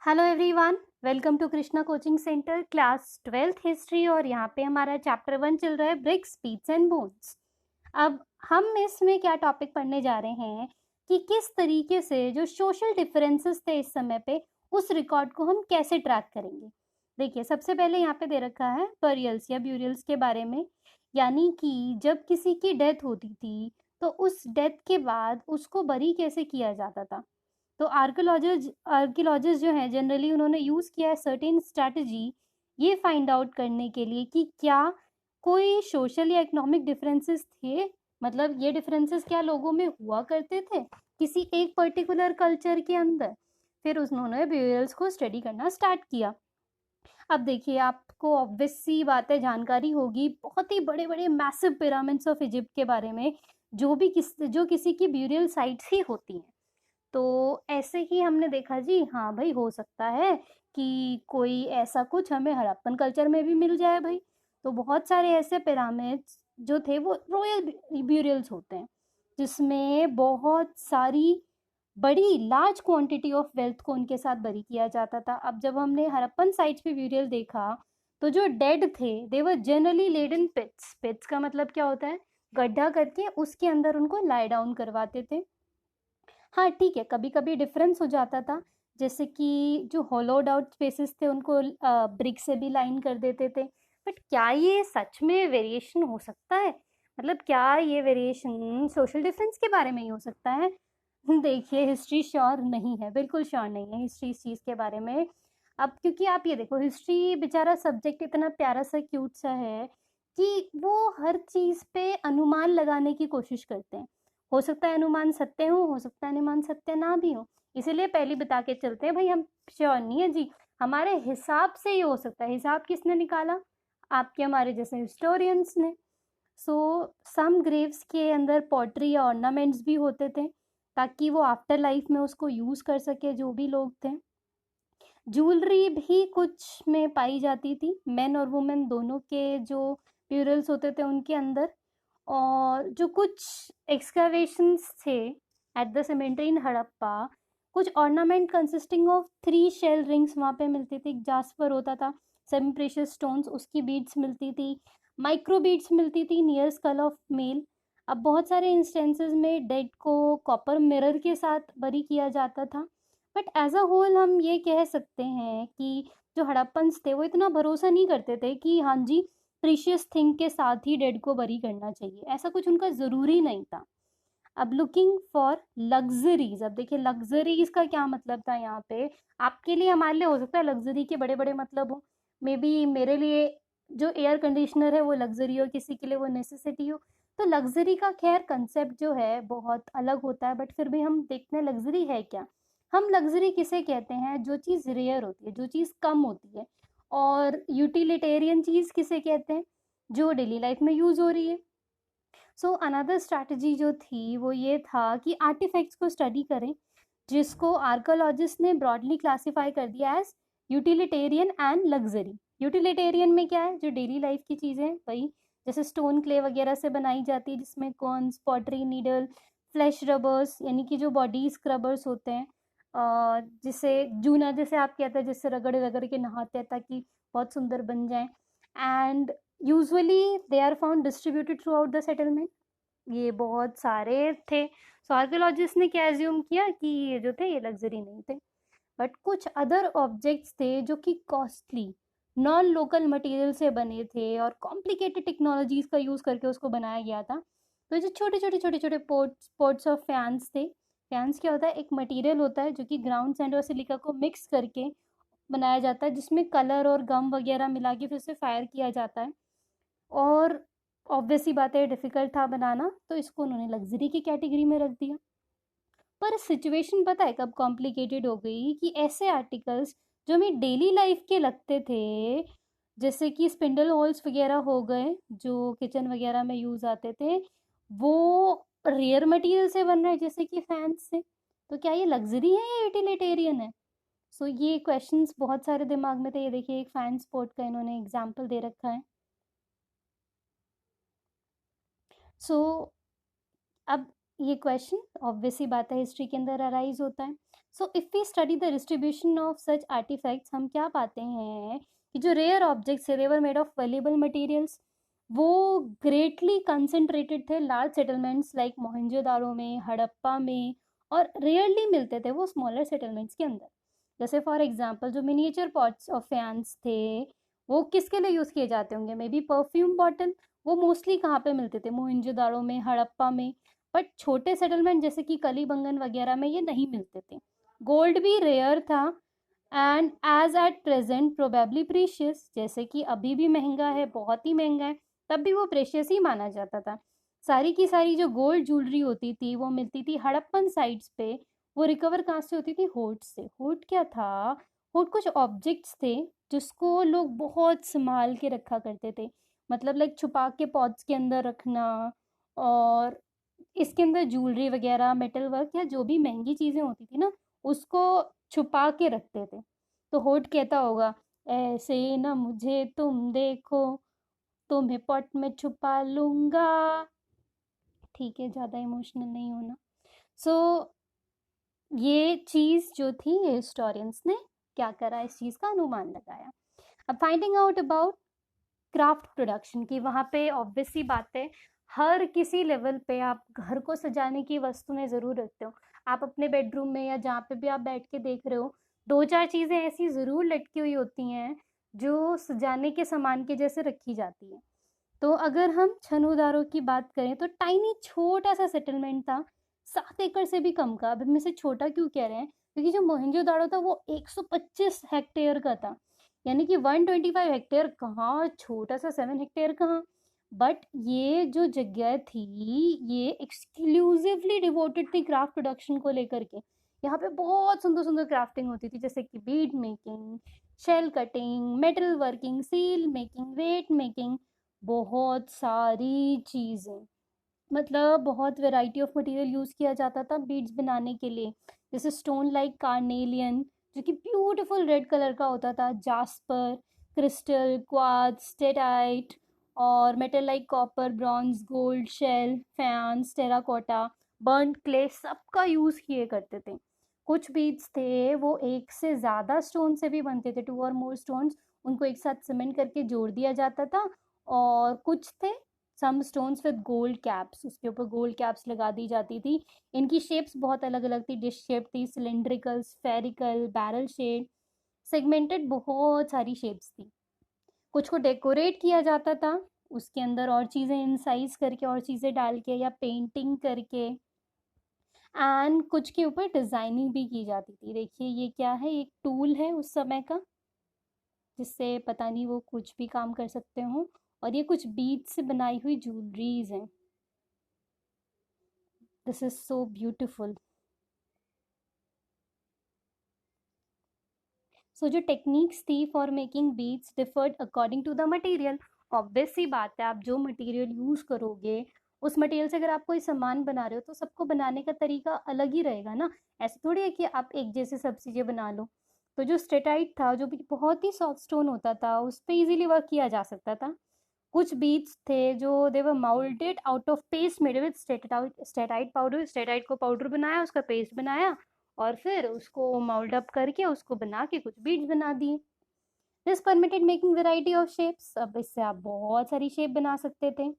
Hello everyone, welcome to Krishna coaching centre class 12th history. और यहाँ पे हमारा चैप्टर 1 चल रहा है ब्रिक्स, बीट्स एंड बोन्स। अब हम इसमें क्या टॉपिक पढ़ने जा रहे हैं कि किस तरीके से जो सोशल डिफरेंसेस थे इस समय पे, उस रिकॉर्ड को हम कैसे ट्रैक करेंगे। देखिए, सबसे पहले यहाँ पे दे रखा है बरियल्स या ब्यूरियल्स के बारे में, यानी कि जब किसी की डेथ होती थी तो उस डेथ के बाद उसको बरी कैसे किया जाता था। तो आर्कियोलॉजिस्ट जो हैं जनरली उन्होंने यूज़ किया है सर्टेन स्ट्रैटेजी ये फाइंड आउट करने के लिए कि क्या कोई सोशल या इकोनॉमिक डिफरेंसेस थे, मतलब ये डिफरेंसेस क्या लोगों में हुआ करते थे किसी एक पर्टिकुलर कल्चर के अंदर। फिर उन्होंने ब्यूरियल्स को स्टडी करना स्टार्ट किया। अब देखिए, आपको ऑब्वियस सी बात है, जानकारी होगी बहुत ही बड़े बड़े मैसिव पिरामिड्स ऑफ इजिप्ट के बारे में, जो किसी की ब्यूरियल साइट्स ही होती हैं। तो ऐसे ही हमने देखा जी, हाँ भाई, हो सकता है कि कोई ऐसा कुछ हमें हड़प्पन कल्चर में भी मिल जाए भाई। तो बहुत सारे ऐसे पिरामिड्स जो थे वो रॉयल ब्यूरियल्स होते हैं, जिसमें बहुत सारी बड़ी लार्ज क्वांटिटी ऑफ वेल्थ को उनके साथ बरी किया जाता था। अब जब हमने हड़प्पन साइट्स पे ब्यूरियल देखा तो जो डेड थे दे वर जनरली लेड इन पिट्स। पिट्स का मतलब क्या होता है, गड्ढा करके उसके अंदर उनको लाई डाउन करवाते थे। हाँ ठीक है, कभी कभी डिफरेंस हो जाता था, जैसे कि जो होलोड आउट स्पेसेस थे उनको ब्रिक से भी लाइन कर देते थे। बट क्या ये सच में वेरिएशन हो सकता है, मतलब क्या ये वेरिएशन सोशल डिफरेंस के बारे में ही हो सकता है? देखिए, हिस्ट्री श्योर नहीं है, बिल्कुल श्योर नहीं है हिस्ट्री इस चीज़ के बारे में। अब क्योंकि आप ये देखो, हिस्ट्री बेचारा सब्जेक्ट इतना प्यारा सा क्यूट सा है कि वो हर चीज़ पे अनुमान लगाने की कोशिश करते हैं। हो सकता है अनुमान सत्य हो सकता है अनुमान सत्य ना भी हो। इसीलिए पहले बता के चलते हैं भाई, हम श्योर नहीं है जी, हमारे हिसाब से ही हो सकता है। हिसाब किसने निकाला? आपके हमारे जैसे हिस्टोरियंस ने। सो सम ग्रेव्स के अंदर पॉटरी या ऑर्नामेंट्स भी होते थे, ताकि वो आफ्टर लाइफ में उसको यूज़ कर सके जो भी लोग थे। ज्वेलरी भी कुछ में पाई जाती थी, मेन और वुमेन दोनों के जो प्यूरल्स होते थे उनके अंदर। और जो कुछ एक्सकवेशंस थे at the cemetery in Harappa, कुछ ornament consisting of 3 shell rings वहाँ पे मिलती थी। जास्पर होता था, सेमी प्रेशियस स्टोन्स, उसकी बीड्स मिलती थी, माइक्रो बीड्स मिलती थी नियर स्कल ऑफ मेल। अब बहुत सारे इंस्टेंसेस में डेड को कॉपर मिरर के साथ बरी किया जाता था। बट एज अ होल हम ये कह सकते हैं कि जो हड़प्पन्स थे वो इतना भरोसा नहीं करते थे कि हाँ जी, प्रीशियस थिंग के साथ ही डेड को बरी करना चाहिए, ऐसा कुछ उनका ज़रूरी नहीं था। अब लुकिंग फॉर लग्जरीज, अब देखिए लग्जरीज का क्या मतलब था यहाँ पे। आपके लिए, हमारे लिए हो सकता है लग्जरी के बड़े बड़े मतलब हो, मे बी मेरे लिए जो एयर कंडीशनर है वो लग्जरी हो, किसी के लिए वो नेसेसिटी हो। तो लग्जरी का खैर कंसेप्ट जो है बहुत अलग होता है, बट फिर भी हम देखते हैं लग्जरी है क्या। हम लग्जरी किसे कहते हैं? जो चीज़ रेयर होती है, जो चीज़ कम होती है। और यूटिलिटेरियन चीज़ किसे कहते हैं? जो डेली लाइफ में यूज़ हो रही है। सो अनदर स्ट्रैटेजी जो थी वो ये था कि आर्टिफैक्ट्स को स्टडी करें, जिसको आर्कोलॉजिस्ट ने ब्रॉडली क्लासिफाई कर दिया as utilitarian and luxury. Utilitarian में क्या है, जो डेली लाइफ की चीज़ें हैं वही, जैसे स्टोन क्ले वगैरह से बनाई जाती है, जिसमें cons, pottery, needle, flash rubbers यानी कि जो बॉडी स्क्रबर्स होते हैं, जिसे जूना जैसे आप कहते हैं, जिससे रगड़ रगड़ के नहाते हैं ताकि बहुत सुंदर बन जाए। And usually they are found distributed throughout the settlement. ये बहुत सारे थे। सो आर्कियोलॉजिस्ट ने क्या एज्यूम किया कि ये जो थे ये लग्जरी नहीं थे। बट कुछ अदर ऑब्जेक्ट्स थे जो कि कॉस्टली नॉन लोकल मटेरियल से बने थे और कॉम्प्लिकेटेड टेक्नोलॉजीज का यूज़ करके उसको बनाया गया था। तो जो छोटे छोटे छोटे छोटे पोर्ट्स ऑफ फैंस थे। फैंस क्या होता है, एक मटेरियल होता है जो कि ग्राउंड सैंड और सिलिका को मिक्स करके बनाया जाता है, जिसमें कलर और गम वगैरह मिला के फिर उसे फायर किया जाता है। और ऑब्वियस सी बात है, डिफ़िकल्ट था बनाना, तो इसको उन्होंने लग्ज़री की कैटेगरी में रख दिया। पर सिचुएशन पता है कब कॉम्प्लिकेटेड हो गई कि ऐसे आर्टिकल्स जो हमें डेली लाइफ के लगते थे, जैसे कि स्पिंडल होल्स वगैरह हो गए जो किचन वगैरह में यूज़ आते थे, वो रेयर मटेरियल से बन रहे हैं जैसे कि फैंस से। तो क्या ये लग्ज़री है या यूटिलिटेरियन है? सो ये क्वेश्चंस बहुत सारे दिमाग में थे। ये देखिए, एक फैन स्पोर्ट का इन्होंने एग्जाम्पल दे रखा है। सो अब ये क्वेश्चन ऑब्वियस ही बात है हिस्ट्री के अंदर अराइज होता है। So if we study the distribution of such artefacts, हम क्या पाते हैं कि जो रेयर ऑब्जेक्ट्स है they were made of valuable materials, वो ग्रेटली कंसंट्रेटेड थे लार्ज सेटलमेंट्स लाइक मोहनजोदारो में, हड़प्पा में, और रेयरली मिलते थे वो स्मॉलर सेटलमेंट्स के अंदर। जैसे फॉर एग्जांपल जो मिनिएचर पॉट्स और फैंस थे, वो किसके लिए यूज़ किए जाते होंगे, मे बी परफ्यूम बॉटल। वो मोस्टली कहाँ पे मिलते थे, मोहनजोदारो में, हड़प्पा में। बट छोटे सेटलमेंट जैसे कि कलीबंगन वगैरह में ये नहीं मिलते थे। गोल्ड भी रेयर था and as at present probably precious, जैसे कि अभी भी महंगा है, बहुत ही महंगा है, तब भी वो प्रेशियस ही माना जाता था। सारी की सारी जो गोल्ड ज्वेलरी होती थी वो मिलती थी हड़प्पन साइट्स पे। वो रिकवर कहाँ से होती थी, होट से। होट क्या था, होट कुछ ऑब्जेक्ट्स थे जिसको लोग बहुत संभाल के रखा करते थे, मतलब लाइक छुपा के पॉट्स के अंदर रखना, और इसके अंदर ज्वेलरी वगैरह, मेटल वर्क या जो भी महंगी चीज़ें होती थी ना, उसको छुपा के रखते थे। तो होट कहता होगा, ऐसे ना मुझे तुम देखो, तुम्हें पॉट में छुपा लूंगा। ठीक है, ज़्यादा इमोशनल नहीं होना। सो ये चीज़ जो थी, ये हिस्टोरियंस ने क्या करा, इस चीज़ का अनुमान लगाया। अब finding out about craft production की, वहाँ पे ऑब्वियस सी बात है, हर किसी लेवल पे आप घर को सजाने की वस्तुएं ज़रूर रखते हो। आप अपने बेडरूम में या जहाँ पे भी आप बैठ के देख रहे हो, दो चार चीज़ें ऐसी ज़रूर लटकी हुई होती हैं जो सजाने के सामान के जैसे रखी जाती है। तो अगर हम छनूदारों की बात करें तो टाइनी छोटा सा सेटलमेंट था, 7 एकड़ से भी कम का। अब हम इसे छोटा क्यों कह रहे हैं, क्योंकि जो मोहनजोदाड़ो था वो 125 हेक्टेयर का था, यानी कि 125 हेक्टेयर कहाँ, छोटा सा 7 हेक्टेयर कहाँ। बट ये जो जगह थी, ये एक्सक्लूसिवली डिवोटेड थी क्राफ्ट प्रोडक्शन को लेकर के। यहाँ पे बहुत सुंदर सुंदर क्राफ्टिंग होती थी, जैसे कि bead making, shell cutting, metal working, seal making, weight making, बहुत सारी चीज़ें, मतलब बहुत वैरायटी ऑफ मटेरियल यूज़ किया जाता था बीड्स बनाने के लिए। जैसे स्टोन लाइक कार्नेलियन, जो कि ब्यूटीफुल रेड कलर का होता था, जास्पर, क्रिस्टल, क्वार्ट्ज, स्टेटाइट, और metal like copper, bronze, gold, shell, faience, terracotta, burn clay, सबका यूज़ किए करते थे। कुछ बीड्स थे वो एक से ज़्यादा स्टोन से भी बनते थे, 2 और मोर स्टोन्स, उनको एक साथ सीमेंट करके जोड़ दिया जाता था। और कुछ थे some stones with gold caps, उसके ऊपर गोल्ड कैप्स लगा दी जाती थी। इनकी शेप्स बहुत अलग अलग थी, डिश शेप थी, cylindrical, spherical, barrel shape, segmented, बहुत सारी शेप्स थी। कुछ को डेकोरेट किया जाता था, उसके अंदर और चीज़ें इंसाइज करके, और चीज़ें डाल के या पेंटिंग करके, एंड कुछ के ऊपर डिज़ाइनिंग भी की जाती थी। देखिए ये क्या है, एक टूल है उस समय का, जिससे पता नहीं वो कुछ भी काम कर सकते हो। और ये कुछ बीच से बनाई हुई ज्वेलरीज हैं। This is so beautiful. So जो टेक्निक्स थी for making beads differed according to the material. Obvious सी बात है, आप जो मटेरियल यूज़ करोगे, उस मटेरियल से अगर आप कोई सामान बना रहे हो तो सबको बनाने का तरीका अलग ही रहेगा ना। ऐसे थोड़ी है कि आप एक जैसे सब चीज़ें बना लो। तो जो स्टेटाइट था, जो भी बहुत ही सॉफ्ट स्टोन होता था, उस पर ईजिली वर्क किया जा सकता था। कुछ बीड्स थे जो they were moulded out of paste made with steatite powder. Steatite को पाउडर बनाया, उसका पेस्ट बनाया, और फिर उसको माउल्ड अप करके उसको बना के कुछ बीड्स बना दिए। This permitted making variety of shapes. अब इससे आप बहुत सारी शेप बना सकते थे।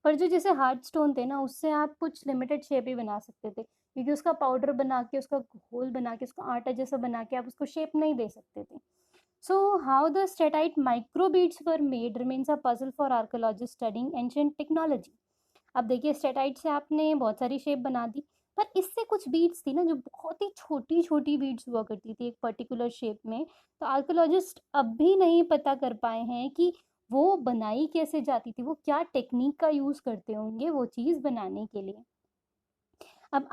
पर जो जैसे हार्ड स्टोन थे ना, उससे आप कुछ लिमिटेड शेप ही बना सकते थे, क्योंकि उसका पाउडर बना के, उसका घोल बना के, उसका आटा जैसा बना के आप उसको शेप नहीं दे सकते थे। So, how the statite microbeads were made remains a puzzle for archaeologists studying ancient technology. अब देखिए, स्टेटाइट से आपने बहुत सारी शेप बना दी, पर इससे कुछ बीड्स थी ना जो बहुत ही छोटी छोटी बीड्स हुआ करती थी एक पर्टिकुलर शेप में। तो आर्कियोलॉजिस्ट अब भी नहीं पता कर पाए हैं कि वो बनाई कैसे जाती थी, वो क्या टेक्निक का यूज़ करते होंगे वो चीज़ बनाने के लिए। अब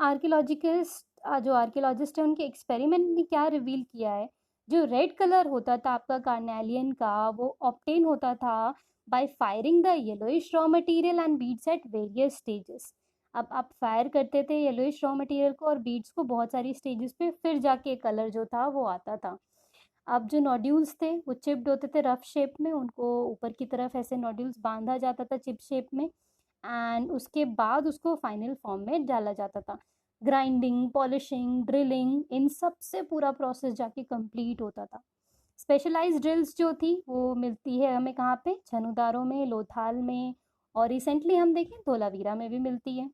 जो आर्कियोलॉजिस्ट है, उनके एक्सपेरिमेंट ने क्या रिवील किया है, जो रेड कलर होता था आपका कार्नेलियन का, वो ऑब्टेन होता था by firing the yellowish raw material and beads at various stages. अब आप फायर करते थे येलोइश रॉ मटेरियल को और बीड्स को बहुत सारी स्टेजेस पे, फिर जाके कलर जो था वो आता था। अब जो नोड्यूल्स थे वो चिप्ड होते थे रफ शेप में, उनको ऊपर की तरफ ऐसे नोड्यूल्स बांधा जाता था चिप शेप में, एंड उसके बाद उसको फाइनल फॉर्म में डाला जाता था। ग्राइंडिंग, पॉलिशिंग, ड्रिलिंग, इन सब से पूरा प्रोसेस जाके कंप्लीट होता था। स्पेशलाइज्ड ड्रिल्स जो थी वो मिलती है हमें कहाँ पे, छनुदारों में, लोथाल में, और रिसेंटली हम देखें धोलावीरा में भी मिलती है।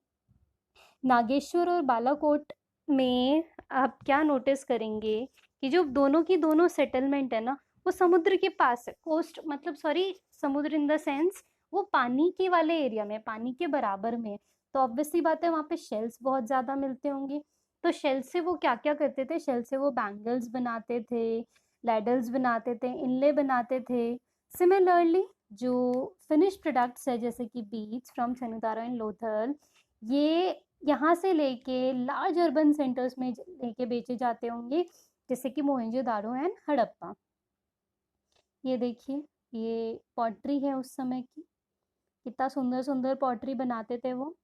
नागेश्वर और बालाकोट में आप क्या नोटिस करेंगे कि जो दोनों की दोनों सेटलमेंट है ना, वो समुद्र के पास है, कोस्ट मतलब सॉरी समुद्र इन द सेंस वो पानी के वाले एरिया में, पानी के बराबर में। तो ऑब्वियसली बात है वहाँ पे शेल्स बहुत ज़्यादा मिलते होंगे। तो शेल से वो क्या क्या करते थे, शेल से वो बैंगल्स बनाते थे, लैडल्स बनाते थे, इनले बनाते थे। सिमिलरली जो फिनिश प्रोडक्ट्स है जैसे कि बीड्स फ्रॉम छनुदारा एंड लोथल, ये यहाँ से लेके लार्ज अर्बन सेंटर्स में लेके बेचे जाते होंगे, जैसे कि मोहनजोदारो एंड हड़प्पा। ये देखिए, ये पॉटरी है उस समय की, कितना सुंदर सुंदर पॉटरी बनाते थे वो।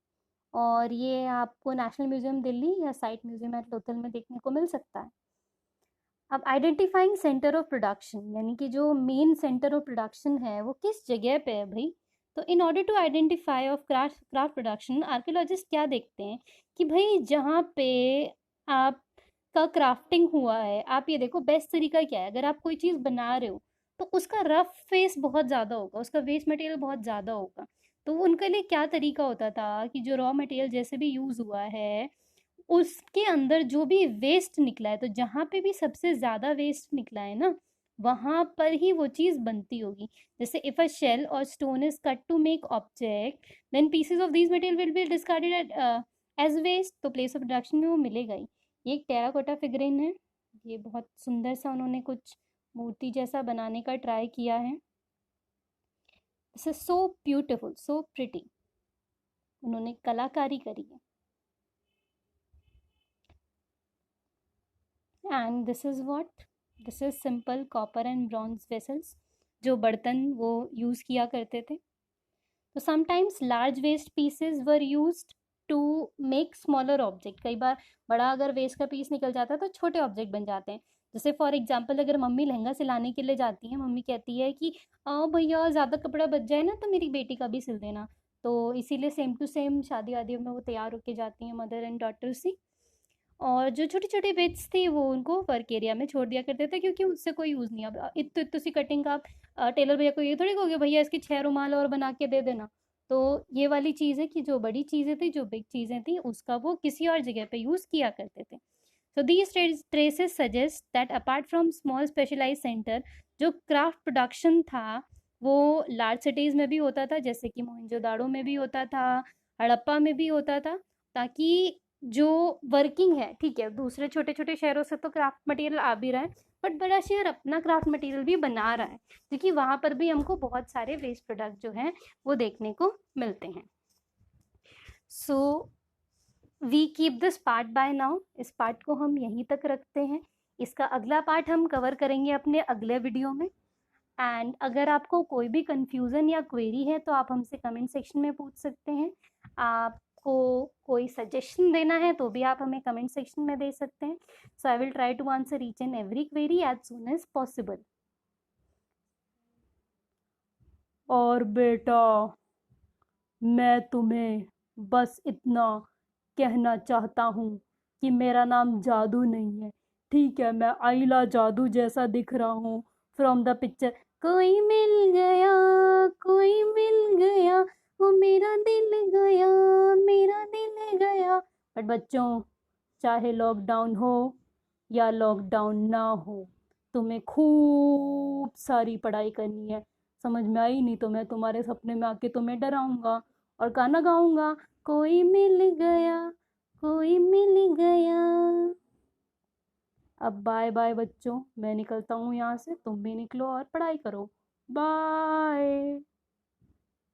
और ये आपको नेशनल म्यूजियम दिल्ली या साइट म्यूजियम एट लोथल में देखने को मिल सकता है। अब आइडेंटिफाइंग सेंटर ऑफ प्रोडक्शन, यानी कि जो मेन सेंटर ऑफ प्रोडक्शन है वो किस जगह पे है भाई। तो in order to identify of craft production, archaeologist क्या देखते हैं कि भाई जहाँ पे आपका क्राफ्टिंग हुआ है, आप ये देखो बेस्ट तरीका क्या है, अगर आप कोई चीज़ बना रहे हो तो उसका रफ फेस बहुत ज़्यादा होगा, उसका वेस्ट मटेरियल बहुत ज़्यादा होगा। तो उनके लिए क्या तरीका होता था कि जो रॉ मटेरियल जैसे भी यूज़ हुआ है उसके अंदर जो भी वेस्ट निकला है, तो जहाँ पे भी सबसे ज़्यादा वेस्ट निकला है ना, वहाँ पर ही वो चीज़ बनती होगी। जैसे if a shell or stone is cut to make object, then pieces of these material will be discarded at as waste, तो प्लेस ऑफ प्रोडक्शन में वो मिलेगा ही। ये एक टेराकोटा फिगरिन है, ये बहुत सुंदर सा उन्होंने कुछ मूर्ति जैसा बनाने का ट्राई किया है। This is so beautiful, so pretty, उन्होंने कलाकारी करी है। And this is what, this is simple copper and bronze vessels, जो बर्तन वो यूज़ किया करते थे। तो sometimes large waste pieces were used to make smaller object, कई बार बड़ा अगर वेस्ट का पीस निकल जाता है तो छोटे ऑब्जेक्ट बन जाते हैं। जैसे फॉर एग्जाम्पल अगर मम्मी लहंगा सिलाने के लिए जाती हैं, मम्मी कहती है कि भैया ज़्यादा कपड़ा बच जाए ना तो मेरी बेटी का भी सिल देना। तो इसीलिए सेम टू सेम शादी वादियों में वो तैयार होके जाती हैं मदर एंड डॉटर सी, और जो छोटी-छोटी बिट्स थी वो उनको वर्क एरिया में छोड़ दिया करते थे, क्योंकि उससे कोई यूज़ नहीं। अब इत्तू-इत्तू सी कटिंग का आप टेलर भैया को ये थोड़ी कहोगे भैया इसकी 6 रुमाल और बना के दे देना। तो ये वाली चीज़ है कि जो बड़ी चीज़ें थी, जो बिग चीज़ें थी, उसका वो किसी और जगह पे यूज़ किया करते थे। So these traces suggest that apart from small specialized center, जो क्राफ्ट प्रोडक्शन था वो लार्ज सिटीज़ में भी होता था, जैसे कि मोहनजोदाड़ो में भी होता था, हड़प्पा में भी होता था, ताकि जो वर्किंग है, ठीक है, दूसरे छोटे छोटे शहरों से तो क्राफ्ट मटेरियल आ भी रहा है, बट बड़ा शहर अपना क्राफ्ट मटेरियल भी बना रहा है, क्योंकि वहाँ पर भी हमको बहुत सारे वेस्ट प्रोडक्ट जो हैं वो देखने को मिलते हैं। So we keep this part by now, इस पार्ट को हम यहीं तक रखते हैं। इसका अगला पार्ट हम कवर करेंगे अपने अगले वीडियो में। एंड अगर आपको कोई भी कंफ्यूजन या क्वेरी है तो आप हमसे कमेंट सेक्शन में पूछ सकते हैं। आपको कोई सजेशन देना है तो भी आप हमें कमेंट सेक्शन में दे सकते हैं। So I will try to answer each and every query as soon as possible. और बेटा मैं तुम्हें बस इतना कहना चाहता हूँ कि मेरा नाम जादू नहीं है, ठीक है। मैं आइला जादू जैसा दिख रहा हूँ फ्रॉम द पिक्चर। कोई मिल गया, कोई मिल गया, वो मेरा दिल गया, मेरा दिल गया। बट बच्चों, चाहे लॉकडाउन हो या लॉकडाउन ना हो, तुम्हें खूब सारी पढ़ाई करनी है। समझ में आई नहीं तो मैं तुम्हारे सपने में आके तुम्हें डराऊंगा और गाना गाऊंगा, कोई मिल गया, कोई मिल गया। अब बाय बाय बच्चों, मैं निकलता हूँ यहाँ से, तुम भी निकलो और पढ़ाई करो। बाय।